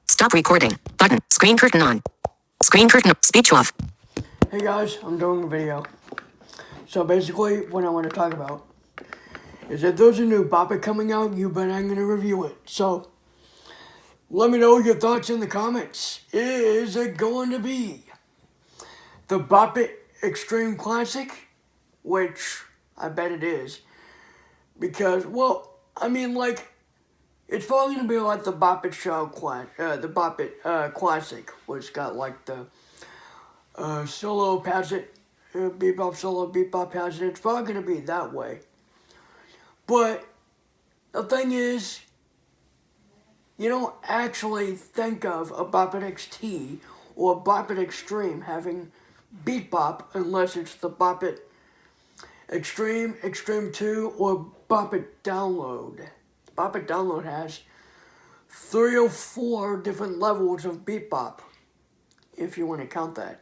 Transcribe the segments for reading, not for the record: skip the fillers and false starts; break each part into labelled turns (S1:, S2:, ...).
S1: Stop recording. Button. Screen curtain on. Screen curtain. Speech off.
S2: Hey guys, I'm doing a video. So basically, what I want to talk about is that there's a new Bop It coming out, you bet I'm going to review it. So, let me know your thoughts in the comments. Is it going to be the Bop It Extreme Classic? Which, I bet it is. Because, well, I mean, like, it's probably going to be like the Bop It Show, the Bop It Classic, which got like the solo pageant, bebop solo, bebop pageant. It's probably going to be that way. But the thing is, you don't actually think of a Bop It XT or a Bop It Extreme having beat bop unless it's the Bop It Extreme, Extreme 2, or Bop It Download. Bop It Download has 3 or 4 different levels of beat bop, if you want to count that.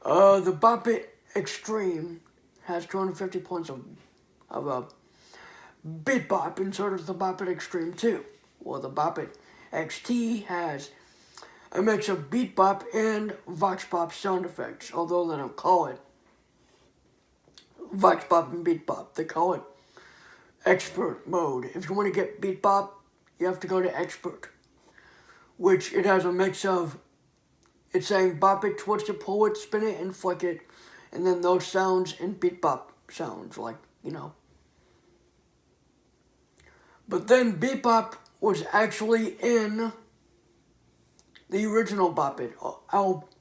S2: The Bop It Extreme has 250 points of a beat bop, and so does the Bop It Extreme 2. Well, the Bop It XT has a mix of beat bop and vox pop sound effects, although they don't call it vox pop and beat bop. They call it expert mode. If you want to get beat bop, you have to go to expert, which it has a mix of, it's saying bop it, twist it, pull it, spin it, and flick it, and then those sounds and beat bop sounds, like, you know. But then beat bop was actually in the original Bop It,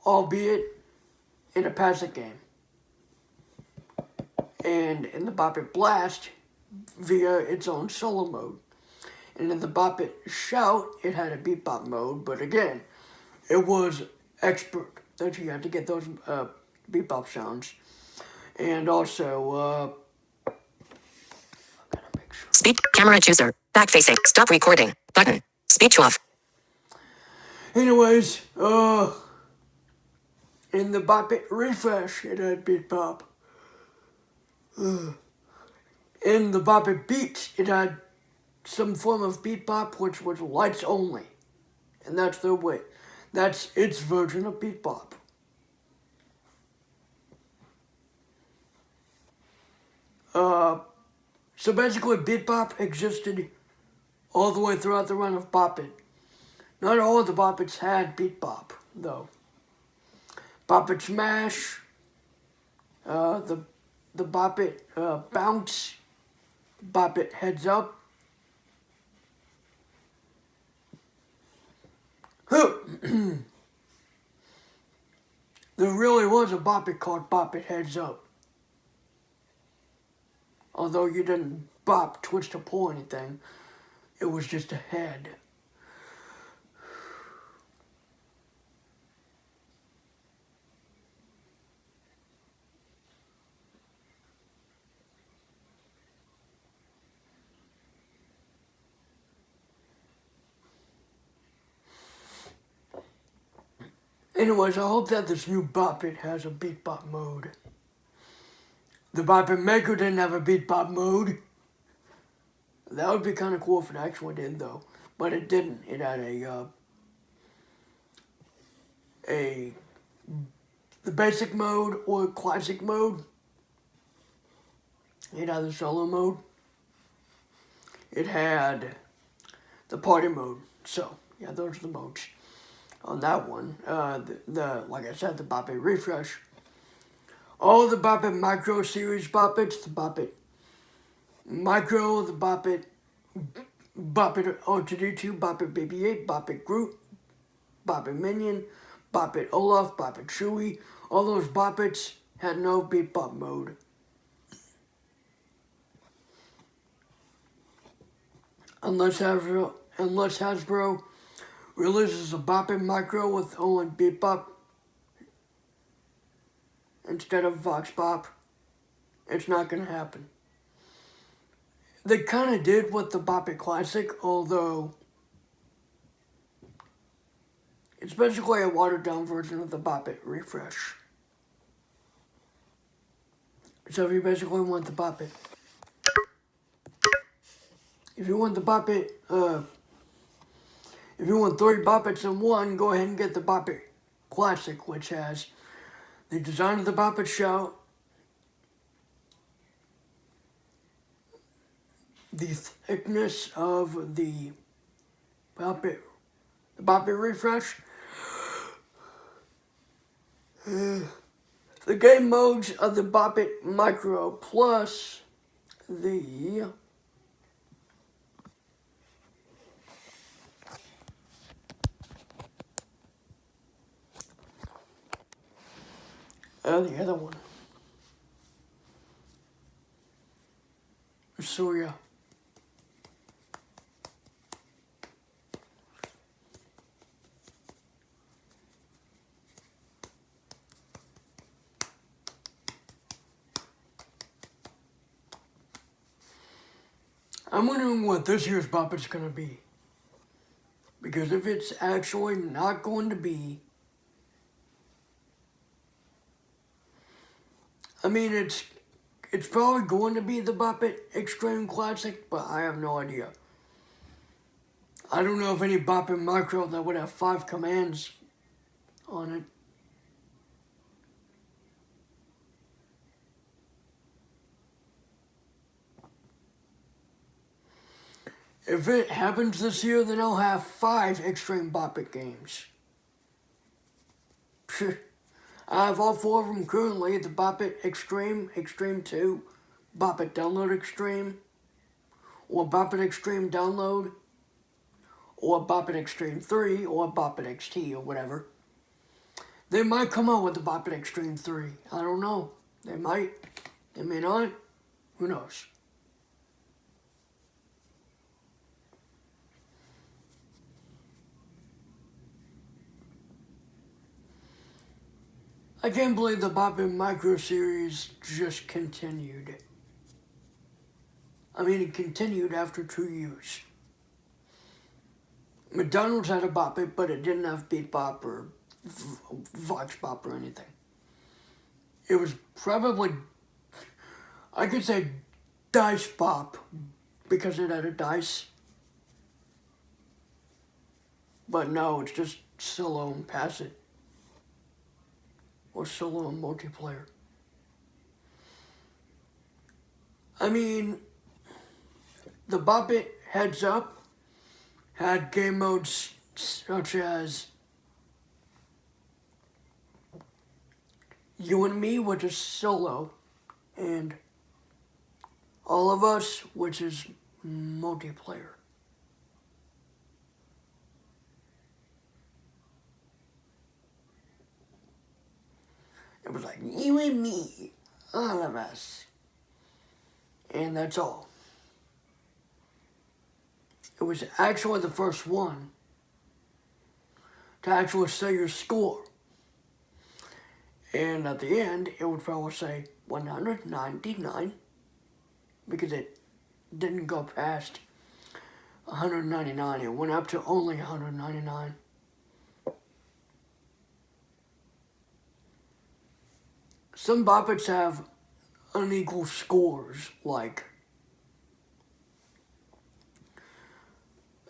S2: albeit in a passive game. And in the Bop It Blast, via its own solo mode. And in the Bop It Shout, it had a beat bop mode, but again, it was expert that you had to get those beat bop sounds. And also,
S1: Speech. Camera chooser. Back facing. Stop recording. Button. Speech off.
S2: anyways, in the Bop It Refresh, it had beat bop. In the Bop It Beats, it had some form of beat bop, which was lights only. And that's their way. That's its version of beat bop. So basically, beat bop existed all the way throughout the run of Bop It. Not all of the Bop Its had beat bop, though. Bop It Smash, the Bop It Bounce, Bop It Heads Up. There really was a Bop It called Bop It Heads Up. Although you didn't bop, twist, or pull anything, it was just a head. Anyways, I hope that this new Bop It has a beat bop mode. The Bop It Maker didn't have a beat bop mode. That would be kind of cool if it actually did, though. But it didn't. It had the basic mode or classic mode. It had the solo mode. It had the party mode. So, yeah, those are the modes on that one. Like I said, the Bop It Refresh. All the Bop It Micro series Bop Its, the Bop It Micro, the Bop It R2D2, Bop It BB-8, Bop It Groot, Bop It Minion, Bop It Olaf, Bop It Chewie. All those Bop Its had no beat bop mode. Unless Hasbro releases a Bop It Micro with only beat bop instead of vox pop, it's not going to happen. They kind of did with the Bop It Classic, although it's basically a watered down version of the Bop It Refresh. So if you basically want the Bop It, if you want the Bop It If you want 3 Bop Its in one, go ahead and get the Bop It Classic, which has the design of the Bop It shell, the thickness of the Bop It refresh, the game modes of the Bop It Micro, plus the the other one. So yeah. I'm wondering what this year's Bop It's gonna be. Because if it's actually not going to be, I mean, it's probably going to be the Bop It Extreme Classic, but I have no idea. I don't know of any Bop It Micro that would have 5 commands on it. If it happens this year, then I'll have 5 Extreme Bop It games. I have all 4 of them currently: the Bop It Extreme, Extreme 2, Bop It Download Extreme, or Bop It Extreme Download, or Bop It Extreme 3, or Bop It XT, or whatever. They might come out with the Bop It Extreme 3. I don't know. They might. They may not. Who knows? I can't believe the Bop It Micro series just continued. I mean, it continued after 2 years. McDonald's had a Bop It, but it didn't have Beat Bop or Vox Bop or anything. It was probably, I could say, Dice Bop, because it had a dice. But no, it's just solo and pass it. Or solo and multiplayer. I mean, the Bop It Heads Up had game modes such as You and Me, which is solo, and All of Us, which is multiplayer. It was like, you and me, all of us. And that's all. It was actually the first one to actually say your score. And at the end, it would probably say 199, because it didn't go past 199. It went up to only 199. Some Bop Its have unequal scores, like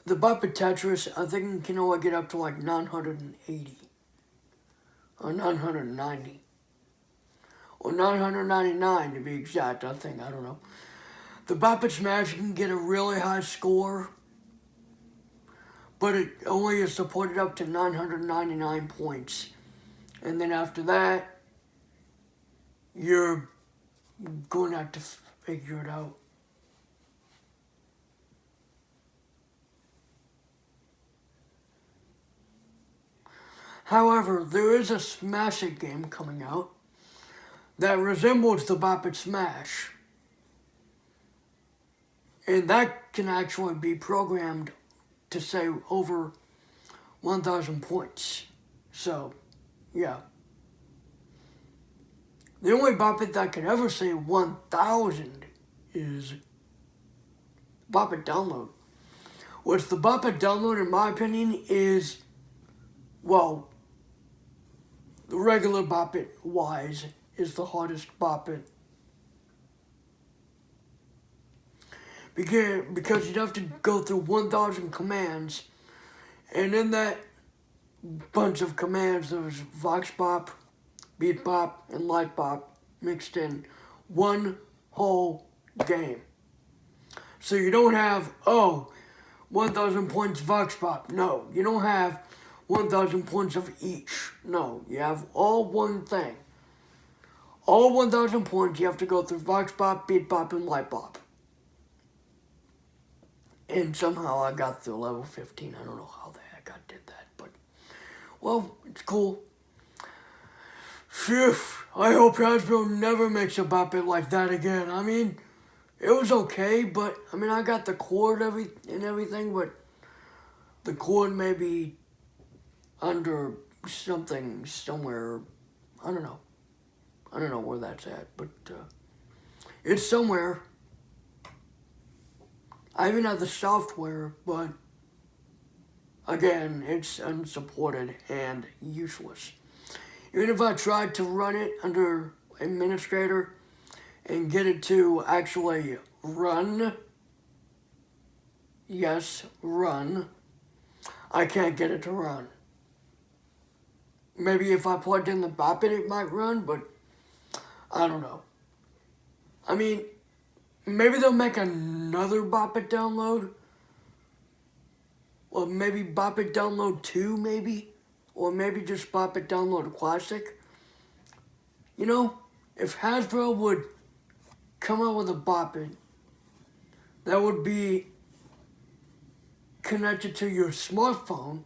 S2: the Bop It Tetris, I think it can only get up to like 980 or 990 or 999 to be exact. I don't know. The Bop It Smash can get a really high score, but it only is supported up to 999 points. And then after that, you're going to have to figure it out. However, there is a Smash It game coming out that resembles the Bop It Smash. And that can actually be programmed to say over 1,000 points. So, yeah. The only Bop It that can ever say 1,000 is Bop It Download. Which the Bop It Download, in my opinion, is, well, the regular Bop It wise is the hardest Bop It. Because you'd have to go through 1,000 commands And in that bunch of commands, there was Vox Pop, Beat Pop, and Light Pop mixed in one whole game. So you don't have, 1,000 points Vox Pop. No, you don't have 1,000 points of each. No, you have all one thing. All 1,000 points, you have to go through Vox Pop, Beat Pop, and Light Pop. And somehow I got through level 15. I don't know how the heck I did that, but, well, it's cool. Phew, I hope Hasbro never makes a Bop It like that again. I mean, it was okay, but, I mean, I got the cord and everything, but the cord may be under something somewhere. I don't know. I don't know where that's at, but it's somewhere. I even have the software, but again, it's unsupported and useless. Even if I tried to run it under administrator and get it to actually run, yes, run, I can't get it to run. Maybe if I plugged in the Bop It, it might run, but I don't know. I mean, maybe they'll make another Bop It download. Or maybe Bop It Download 2, maybe. Or maybe just Bop It Download Classic. You know, if Hasbro would come out with a Bop It that would be connected to your smartphone,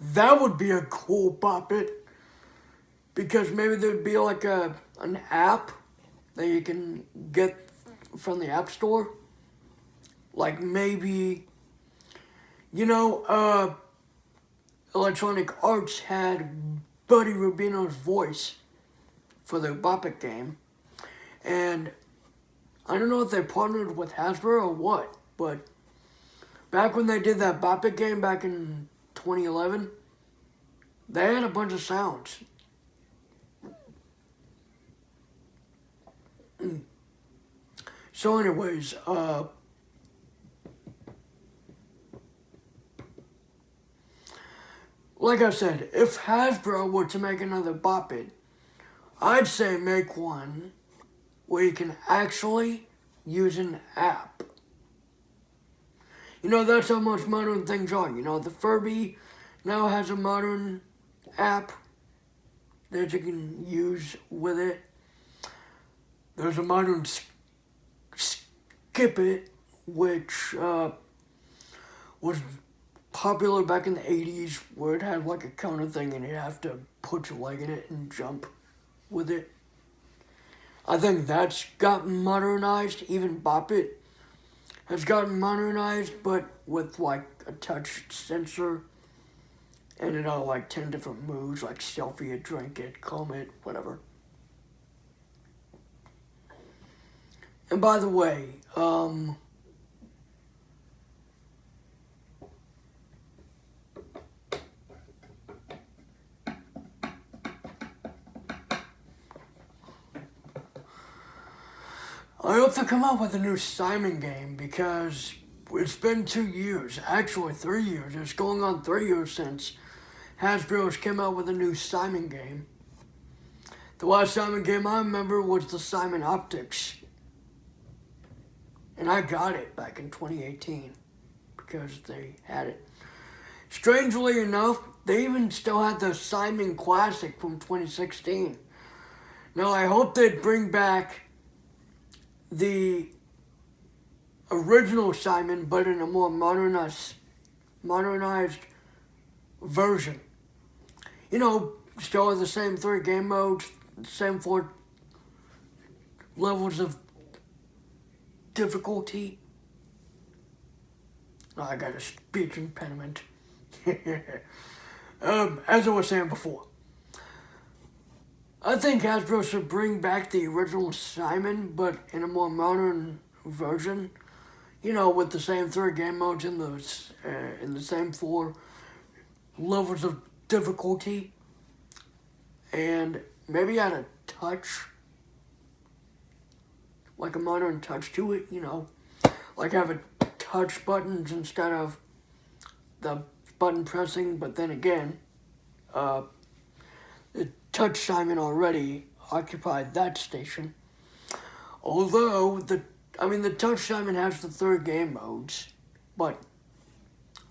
S2: that would be a cool Bop It. Because maybe there'd be like an app that you can get from the App Store. Like maybe, you know, Electronic Arts had Buddy Rubino's voice for their Bop It game. And I don't know if they partnered with Hasbro or what, but back when they did that Bop It game back in 2011, they had a bunch of sounds. So anyways, like I said, if Hasbro were to make another Bop It, I'd say make one where you can actually use an app. You know, that's how much modern things are. You know, the Furby now has a modern app that you can use with it. There's a modern Skip It, which was popular back in the 80s, where it had like a counter thing and you'd have to put your leg in it and jump with it. I think that's gotten modernized. Even Bop It has gotten modernized, but with like a touch sensor and it all like 10 different moves, like selfie it, drink it, comb it, whatever. And by the way, I hope they come out with a new Simon game, because it's been 2 years, actually 3 years. It's going on 3 years since Hasbro's came out with a new Simon game. The last Simon game I remember was the Simon Optics. And I got it back in 2018 because they had it. Strangely enough, they even still had the Simon Classic from 2016. Now I hope they'd bring back the original Simon, but in a more modernized version. You know, still have the same 3 game modes, same 4 levels of difficulty. Oh, I got a speech impediment. As I was saying before, I think Hasbro should bring back the original Simon, but in a more modern version. You know, with the same 3 game modes in the same 4 levels of difficulty, and maybe add a touch, like a modern touch to it. You know, like have a touch buttons instead of the button pressing, but then again, the Touch Simon already occupied that station. Although, the Touch Simon has the 3rd game modes, but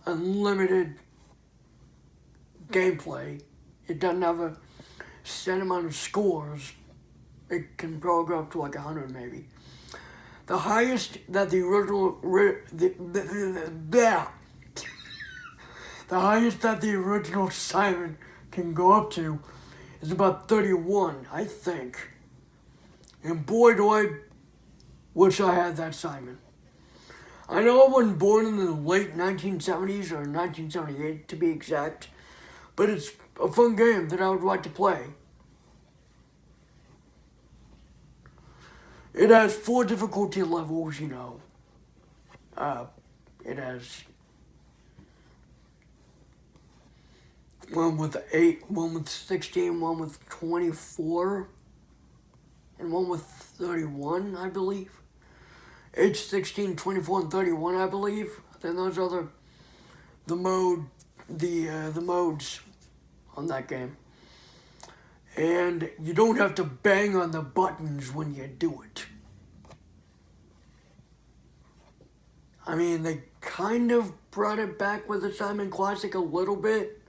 S2: unlimited gameplay. It doesn't have a set amount of scores. It can probably go up to like 100 maybe. The highest that the original the highest that the original Simon can go up to is about 31, I think. And boy, do I wish I had that Simon. I know I wasn't born in the late 1970s or 1978 to be exact, but it's a fun game that I would like to play. It has 4 difficulty levels, you know. It has one with 8, one with 16, one with 24, and one with 31, I believe. 8, 16, 24, and 31, I believe. Then those are the modes on that game. And you don't have to bang on the buttons when you do it. I mean, they kind of brought it back with the Simon Classic a little bit,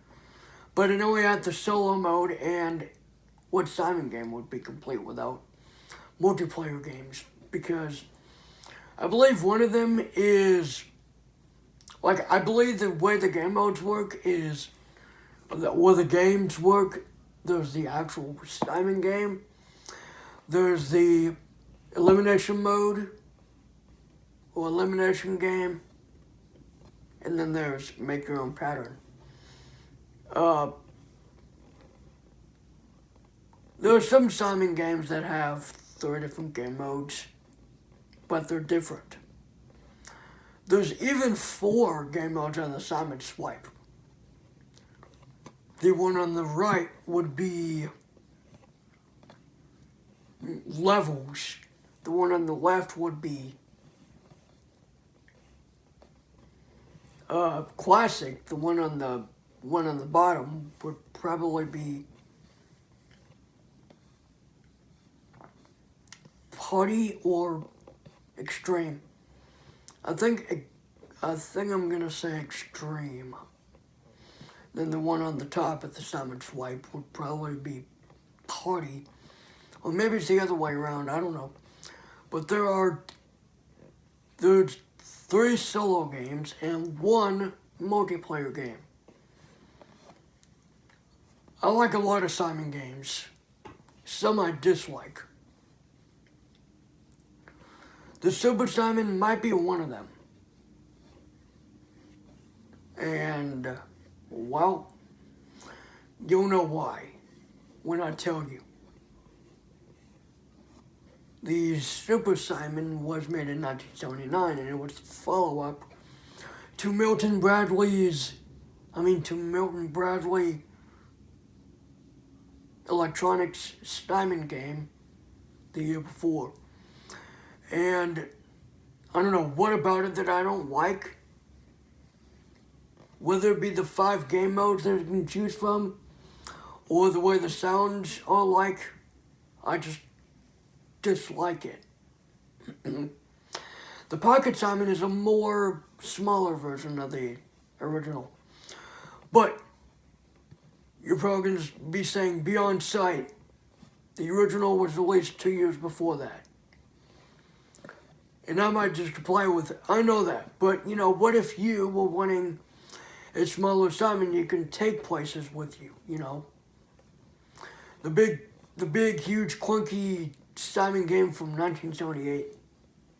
S2: but it only had the solo mode, and what Simon game would be complete without multiplayer games? Because I believe one of them is, like, I believe the way the game modes work is, or the games work, there's the actual Simon game, there's the elimination mode, or elimination game, and then there's make your own pattern. There are some Simon games that have 3 different game modes, but they're different. There's even 4 game modes on the Simon Swipe. The one on the right would be levels. The one on the left would be classic. The one on the bottom would probably be party or extreme. I think I'm gonna say extreme. Then the one on the top at the Simon Swipe would probably be party. Or maybe it's the other way around, I don't know. But there's 3 solo games and 1 multiplayer game. I like a lot of Simon games. Some I dislike. The Super Simon might be one of them. And, well, you'll know why when I tell you. The Super Simon was made in 1979, and it was the follow-up to Milton Bradley Electronics Simon game the year before. And I don't know what about it that I don't like. Whether it be the 5 game modes that you can choose from, or the way the sounds are like, I just dislike it. The Pocket Simon is a more smaller version of the original. But you're probably going to be saying Beyond Sight. The original was released 2 years before that. And I might just play with it. I know that. But, you know, what if you were wanting a smaller Simon you can take places with you, you know? The big, huge, clunky Simon game from 1978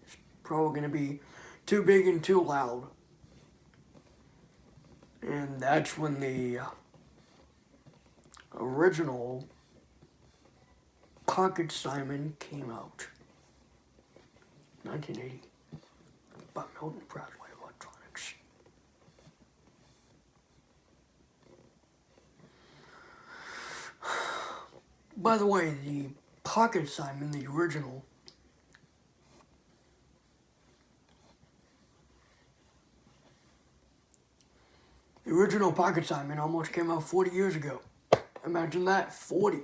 S2: is probably going to be too big and too loud. And that's when the original Pocket Simon came out. 1980. By Milton Bradley Electronics. By the way, the Pocket Simon, the original, original Pocket Simon almost came out 40 years ago. Imagine that, 40.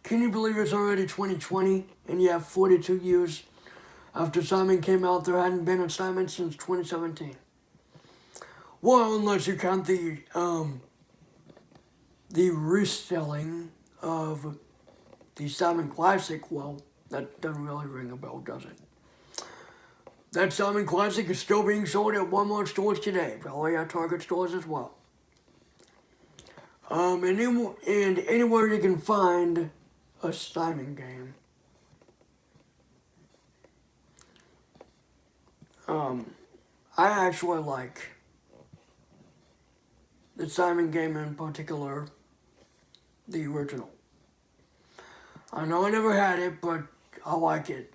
S2: Can you believe it's already 2020 and you have 42 years after Simon came out? There hadn't been a Simon since 2017. Well, unless you count the reselling of the Simon Classic. Well, that doesn't really ring a bell, does it? That Simon Classic is still being sold at Walmart stores today, probably at Target stores as well. And anywhere you can find a Simon game. I actually like the Simon game in particular, the original. I know I never had it, but I like it.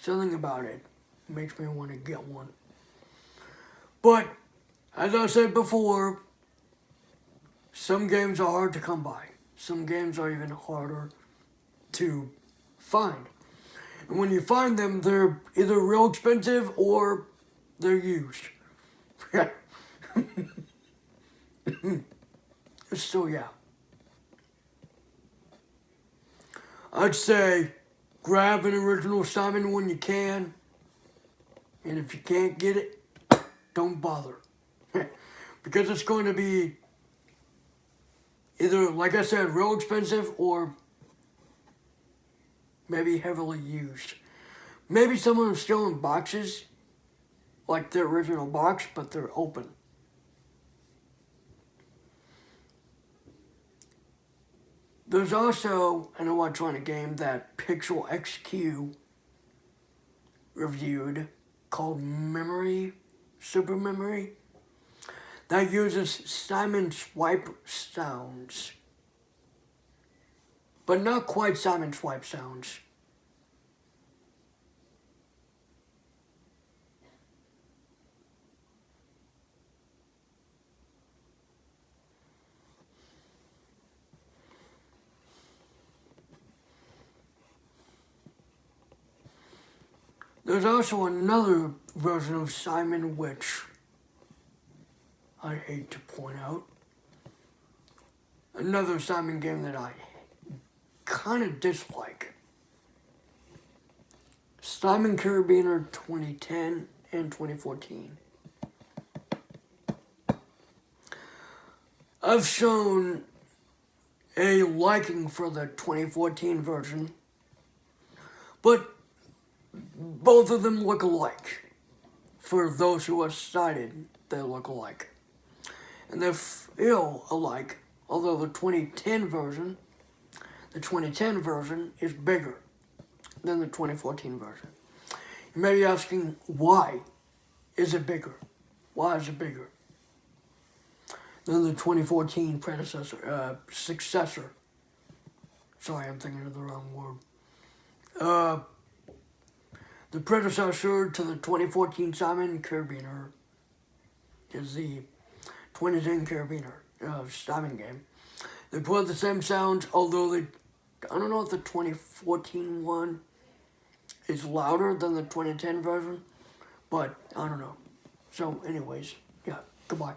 S2: Something about it makes me want to get one. But, as I said before, some games are hard to come by. Some games are even harder to find. And when you find them, they're either real expensive or they're used. So, yeah. I'd say grab an original Simon when you can. And if you can't get it, don't bother. Because it's going to be either, like I said, real expensive or maybe heavily used. Maybe some of them still in boxes, like the original box, but they're open. There's also an electronic game that Pixel XQ reviewed called Super Memory, that uses Simon Swipe sounds. But not quite Simon Swipe sounds. There's also another version of Simon which I hate to point out. Another Simon game that I kind of dislike. Simon Carabiner 2010 and 2014. I've shown a liking for the 2014 version, but both of them look alike. For those who have decided, they look alike. And they feel alike, although the 2010 version is bigger than the 2014 version. You may be asking, why is it bigger? Why is it bigger than the 2014 successor? Sorry, I'm thinking of the wrong word. The predecessor to the 2014 Simon Carabiner is the 2010 Carabiner Simon game. They put the same sounds, although I don't know if the 2014 one is louder than the 2010 version, but I don't know. So anyways, yeah, goodbye.